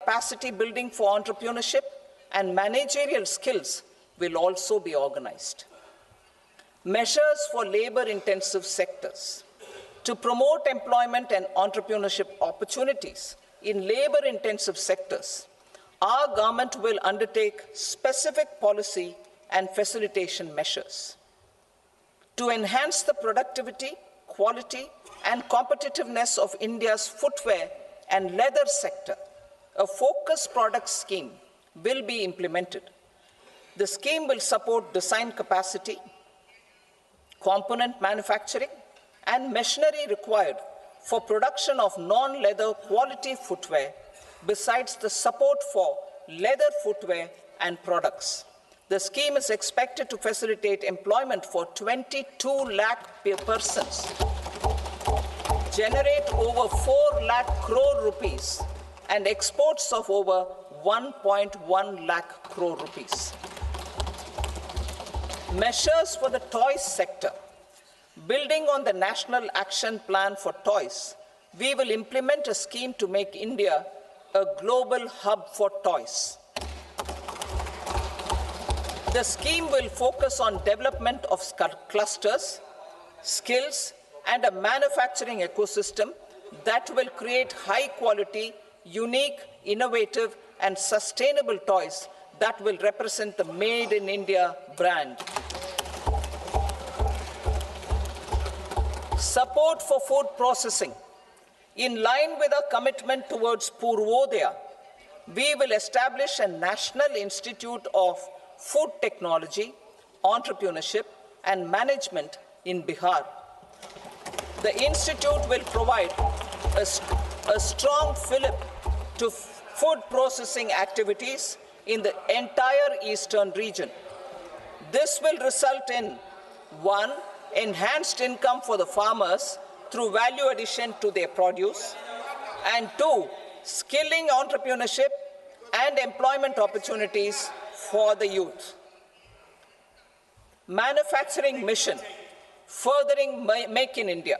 capacity building for entrepreneurship and managerial skills will also be organized. Measures for labor-intensive sectors. To promote employment and entrepreneurship opportunities in labor-intensive sectors, our government will undertake specific policy and facilitation measures. To enhance the productivity, quality, and competitiveness of India's footwear and leather sector, a focused product scheme will be implemented. The scheme will support design capacity, component manufacturing, and machinery required for production of non-leather quality footwear, besides the support for leather footwear and products. The scheme is expected to facilitate employment for 22 lakh persons, generate over 4 lakh crore rupees, and exports of over 1.1 lakh crore rupees. Measures for the toys sector. Building on the National Action Plan for Toys, we will implement a scheme to make India a global hub for toys. The scheme will focus on development of clusters, skills, and a manufacturing ecosystem that will create high-quality, unique, innovative, and sustainable toys that will represent the Made in India brand. Support for food processing. In line with our commitment towards Purvodaya, we will establish a National Institute of Food Technology, Entrepreneurship, and Management in Bihar. The institute will provide a strong fillip to food processing activities in the entire eastern region. This will result in 1. Enhanced income for the farmers through value addition to their produce, and 2. Skilling entrepreneurship and employment opportunities for the youth. Manufacturing mission, furthering Make in India.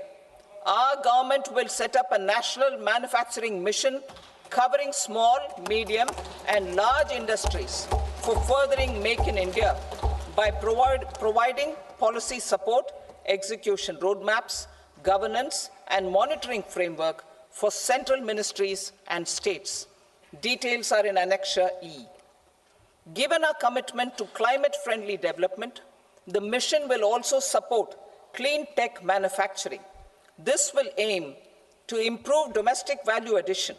Our government will set up a national manufacturing mission covering small, medium, and large industries for furthering Make in India by providing policy support, execution roadmaps, governance, and monitoring framework for central ministries and states. Details are in Annexure E. Given our commitment to climate-friendly development, the mission will also support clean tech manufacturing. This will aim to improve domestic value addition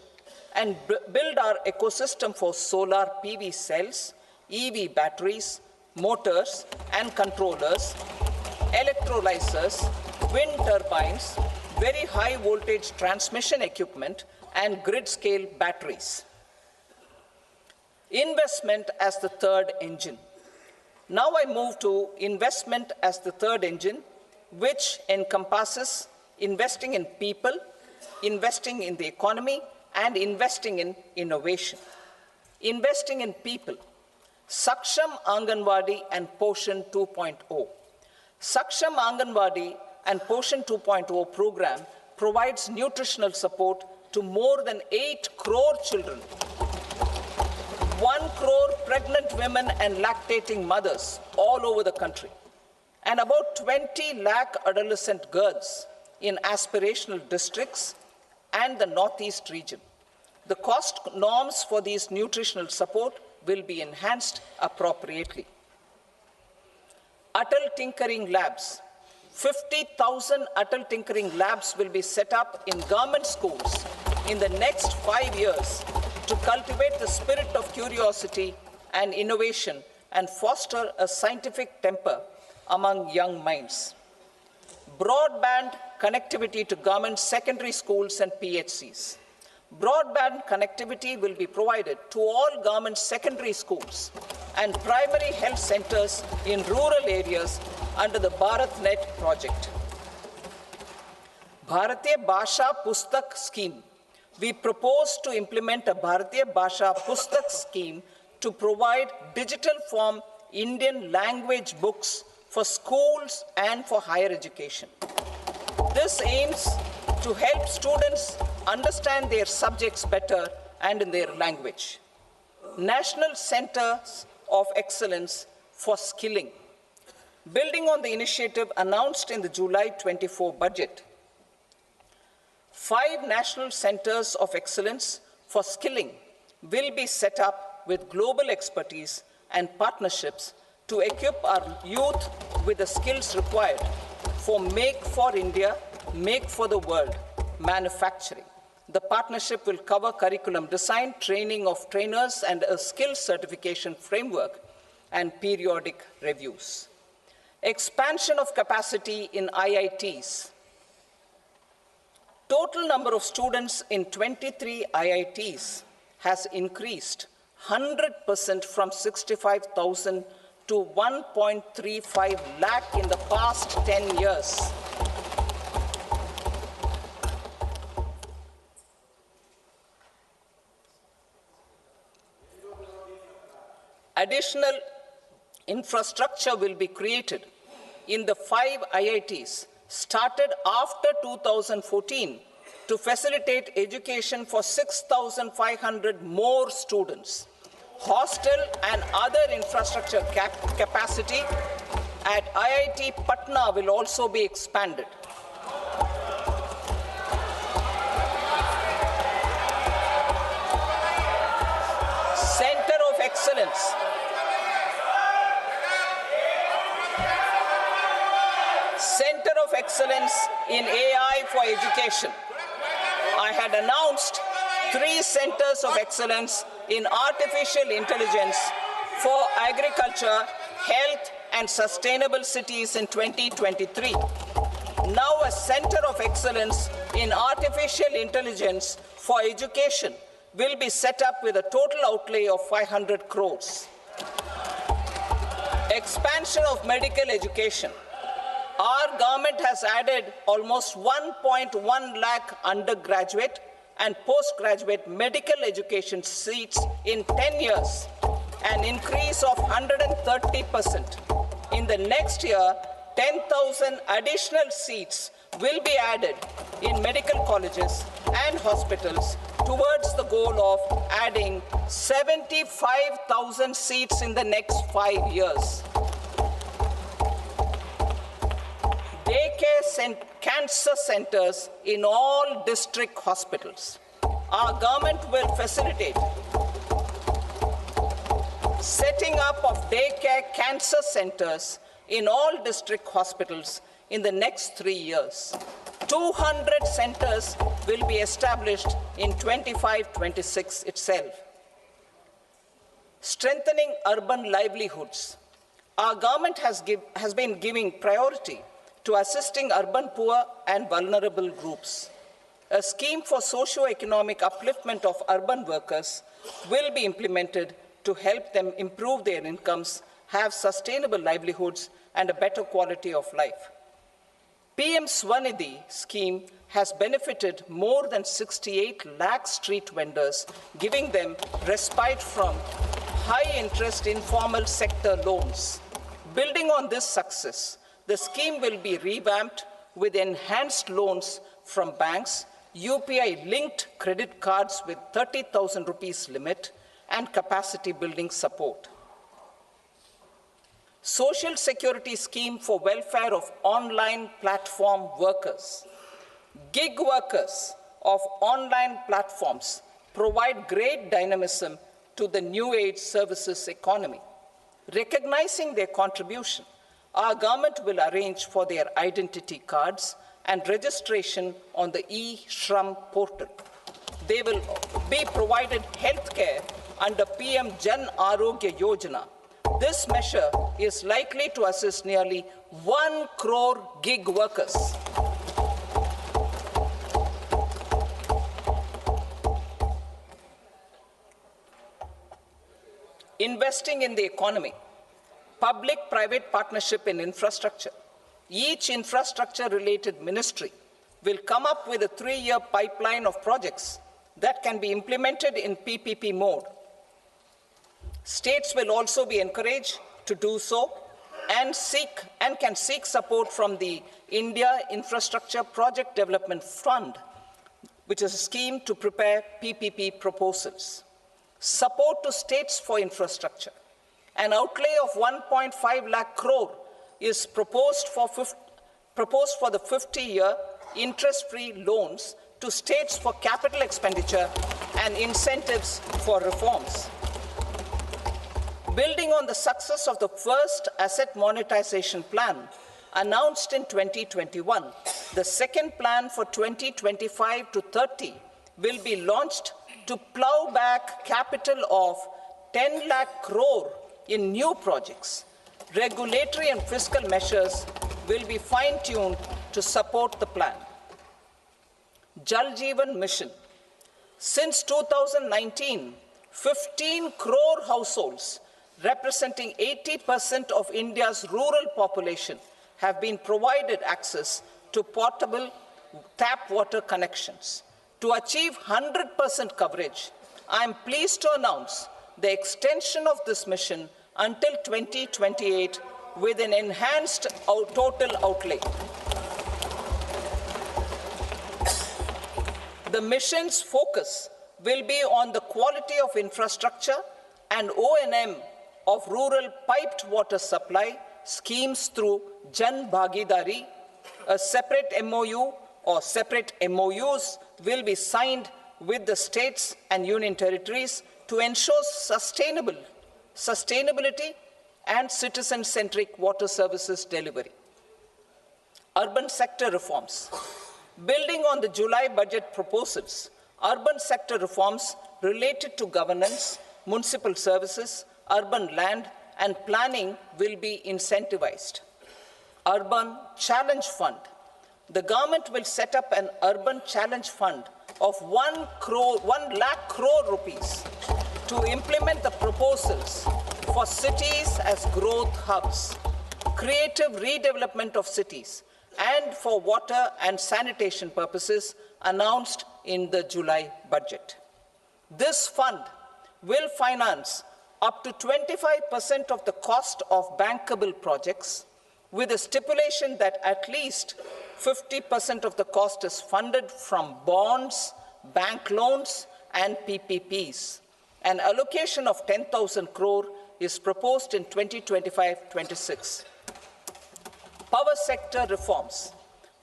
and build our ecosystem for solar PV cells, EV batteries, motors and controllers, electrolyzers, wind turbines, very high voltage transmission equipment, and grid-scale batteries. Investment as the third engine. Now I move to investment as the third engine, which encompasses investing in people, investing in the economy, and investing in innovation. Investing in people. Saksham Anganwadi and Poshan 2.0. Saksham Anganwadi and Poshan 2.0 program provides nutritional support to more than 8 crore children, 1 crore pregnant women and lactating mothers all over the country, and about 20 lakh adolescent girls in aspirational districts and the Northeast region. The cost norms for these nutritional support will be enhanced appropriately. Atal Tinkering Labs. 50,000 Atal Tinkering Labs will be set up in government schools in the next 5 years to cultivate the spirit of curiosity and innovation and foster a scientific temper among young minds. Broadband connectivity to government secondary schools and PHCs. Broadband connectivity will be provided to all government secondary schools and primary health centers in rural areas under the BharatNet project. Bharatiya Bhasha Pustak Scheme. We propose to implement a Bharatiya Bhasha Pustak scheme to provide digital form Indian language books for schools and for higher education. This aims to help students understand their subjects better and in their language. National Centers of Excellence for Skilling. Building on the initiative announced in the July 24 budget, 5 national centers of excellence for skilling will be set up with global expertise and partnerships to equip our youth with the skills required for Make for India, Make for the World manufacturing. The partnership will cover curriculum design, training of trainers, and a skills certification framework and periodic reviews. Expansion of capacity in IITs. Total number of students in 23 IITs has increased 100% from 65,000 to 1.35 lakh in the past 10 years. Additional infrastructure will be created in the 5 IITs started after 2014 to facilitate education for 6,500 more students. Hostel and other infrastructure capacity at IIT Patna will also be expanded. Center of Excellence. Center of Excellence in AI for Education. I had announced 3 centers of excellence in artificial intelligence for agriculture, health, and sustainable cities in 2023. Now a center of excellence in artificial intelligence for education will be set up with a total outlay of 500 crores. Expansion of medical education. Our government has added almost 1.1 lakh undergraduate and postgraduate medical education seats in 10 years, an increase of 130%. In the next year, 10,000 additional seats will be added in medical colleges and hospitals towards the goal of adding 75,000 seats in the next 5 years. Daycare cancer centers in all district hospitals. Our government will facilitate setting up of daycare cancer centers in all district hospitals in the next 3 years. 200 centers will be established in 25-26 itself. Strengthening urban livelihoods. Our government has been giving priority to assisting urban poor and vulnerable groups. A scheme for socio-economic upliftment of urban workers will be implemented to help them improve their incomes, have sustainable livelihoods, and a better quality of life. PM Swanidhi scheme has benefited more than 68 lakh street vendors, giving them respite from high-interest informal sector loans. Building on this success, the scheme will be revamped with enhanced loans from banks, UPI-linked credit cards with 30,000 rupees limit, and capacity building support. Social Security Scheme for welfare of online platform workers. Gig workers of online platforms provide great dynamism to the new age services economy. Recognizing their contribution, our government will arrange for their identity cards and registration on the e-Shram portal. They will be provided health care under PM Jan Arogya Yojana. This measure is likely to assist nearly 1 crore gig workers. Investing in the economy. Public-private partnership in infrastructure. Each infrastructure-related ministry will come up with a 3-year pipeline of projects that can be implemented in PPP mode. States will also be encouraged to do so and can seek support from the India Infrastructure Project Development Fund, which is a scheme to prepare PPP proposals. Support to states for infrastructure. An outlay of 1.5 lakh crore is proposed for the 50-year interest-free loans to states for capital expenditure and incentives for reforms. Building on the success of the first asset monetization plan announced in 2021, the second plan for 2025 to 30 will be launched to plow back capital of 10 lakh crore in new projects. Regulatory and fiscal measures will be fine-tuned to support the plan. Jal Jeevan Mission. Since 2019, 15 crore households, representing 80% of India's rural population, have been provided access to portable tap water connections. To achieve 100% coverage, I am pleased to announce the extension of this mission until 2028 with an enhanced total outlay. The mission's focus will be on the quality of infrastructure and O&M of rural piped water supply schemes through Jan Bhagidari. A separate MOU or separate MOUs will be signed with the states and union territories to ensure sustainability and citizen-centric water services delivery. Urban sector reforms. Building on the July budget proposals, urban sector reforms related to governance, municipal services, urban land, and planning will be incentivized. Urban Challenge Fund. The government will set up an Urban Challenge Fund of 1 lakh crore rupees to implement the proposals for cities as growth hubs, creative redevelopment of cities, and for water and sanitation purposes announced in the July budget. This fund will finance up to 25% of the cost of bankable projects, with a stipulation that at least 50% of the cost is funded from bonds, bank loans, and PPPs. An allocation of 10,000 crore is proposed in 2025-26. Power sector reforms.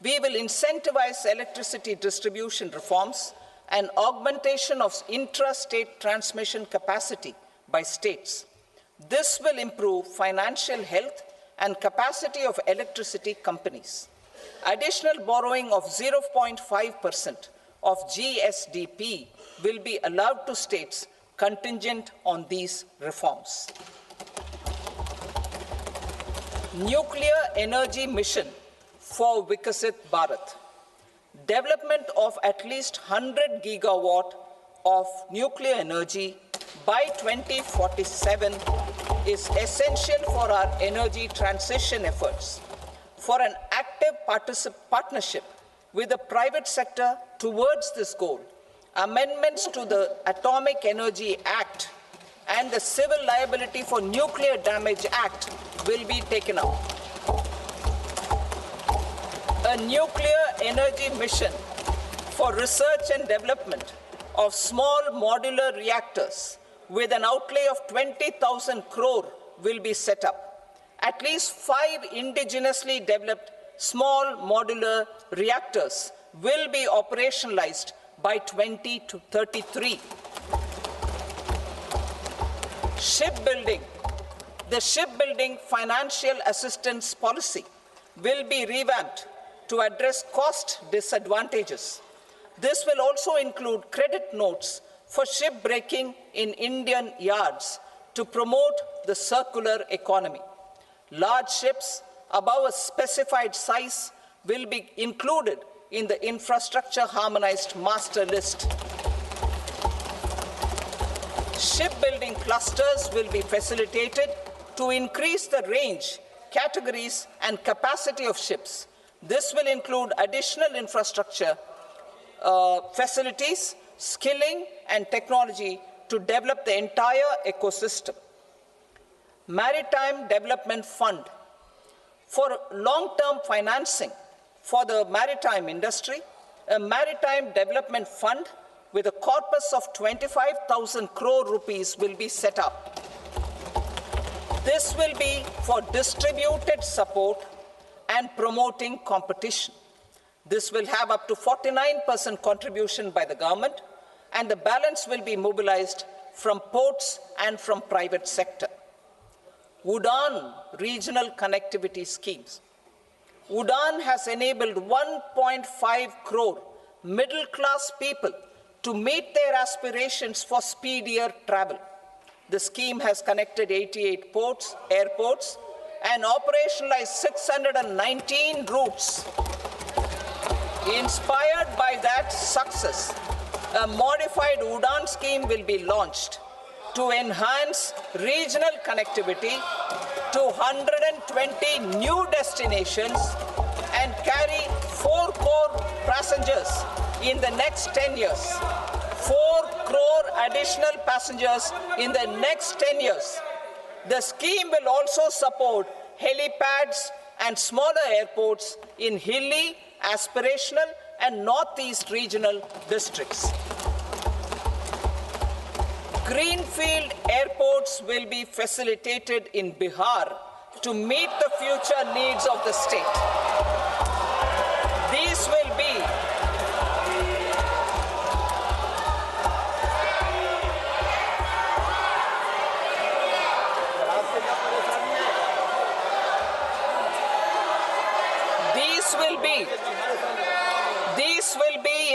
We will incentivize electricity distribution reforms and augmentation of intrastate transmission capacity by states. This will improve financial health and capacity of electricity companies. Additional borrowing of 0.5% of GSDP will be allowed to states contingent on these reforms. Nuclear energy mission for Vikasit Bharat. Development of at least 100 gigawatt of nuclear energy by 2047 is essential for our energy transition efforts. For an active partnership with the private sector towards this goal, amendments to the Atomic Energy Act and the Civil Liability for Nuclear Damage Act will be taken up. A nuclear energy mission for research and development of small modular reactors with an outlay of 20,000 crore will be set up. At least 5 indigenously developed small modular reactors will be operationalized by 2033. Shipbuilding. The shipbuilding financial assistance policy will be revamped to address cost disadvantages. This will also include credit notes for shipbreaking in Indian yards to promote the circular economy. Large ships above a specified size will be included in the infrastructure harmonized master list. Shipbuilding clusters will be facilitated to increase the range, categories, and capacity of ships. This will include additional infrastructure, facilities, skilling, and technology to develop the entire ecosystem. Maritime Development Fund. For long-term financing for the maritime industry, a maritime development fund with a corpus of 25,000 crore rupees will be set up. This will be for distributed support and promoting competition. This will have up to 49% contribution by the government, and the balance will be mobilized from ports and from private sector. UDAN regional connectivity schemes. UDAN has enabled 1.5 crore middle-class people to meet their aspirations for speedier travel. The scheme has connected 88 airports, and operationalized 619 routes. Inspired by that success, a modified UDAN scheme will be launched to enhance regional connectivity to 120 new destinations and carry 4 crore passengers in the next 10 years. 4 crore additional passengers in the next 10 years. The scheme will also support helipads and smaller airports in hilly, aspirational, and northeast regional districts. Greenfield airports will be facilitated in Bihar to meet the future needs of the state. These will be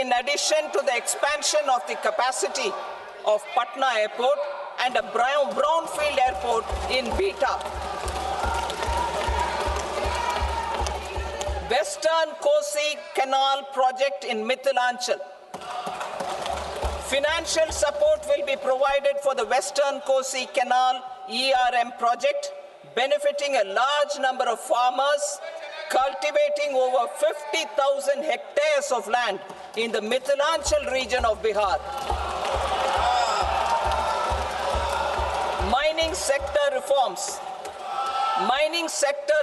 in addition to the expansion of the capacity of Patna Airport and a brownfield airport in Beta. Western Kosi Canal project in Mithilanchal. Financial support will be provided for the Western Kosi Canal ERM project, benefiting a large number of farmers, cultivating over 50,000 hectares of land in the Mithilanchal region of Bihar. Mining sector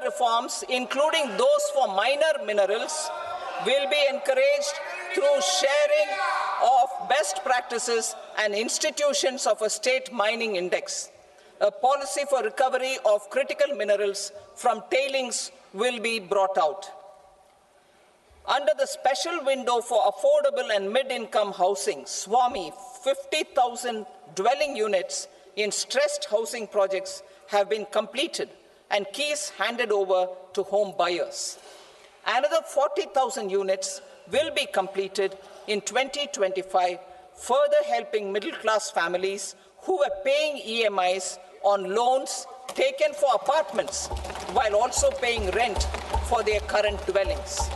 reforms, including those for minor minerals, will be encouraged through sharing of best practices and institutions of a state mining index. A policy for recovery of critical minerals from tailings will be brought out. Under the special window for affordable and mid-income housing, SWAMI, 50,000 dwelling units in stressed housing projects have been completed and keys handed over to home buyers. Another 40,000 units will be completed in 2025, further helping middle-class families who were paying EMIs on loans taken for apartments while also paying rent for their current dwellings.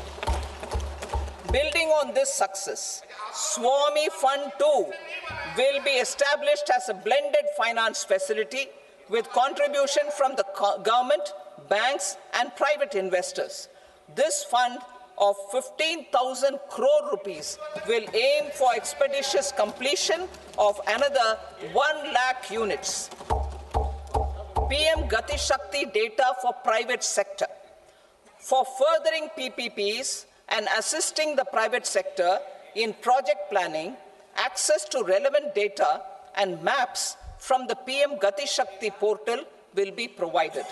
Building on this success, SWAMI Fund 2 will be established as a blended finance facility with contribution from the government, banks, and private investors. This fund of 15,000 crore rupees will aim for expeditious completion of another 1 lakh units. PM Gati Shakti data for private sector. For furthering PPPs and assisting the private sector in project planning, access to relevant data and maps from the PM Gati Shakti portal will be provided.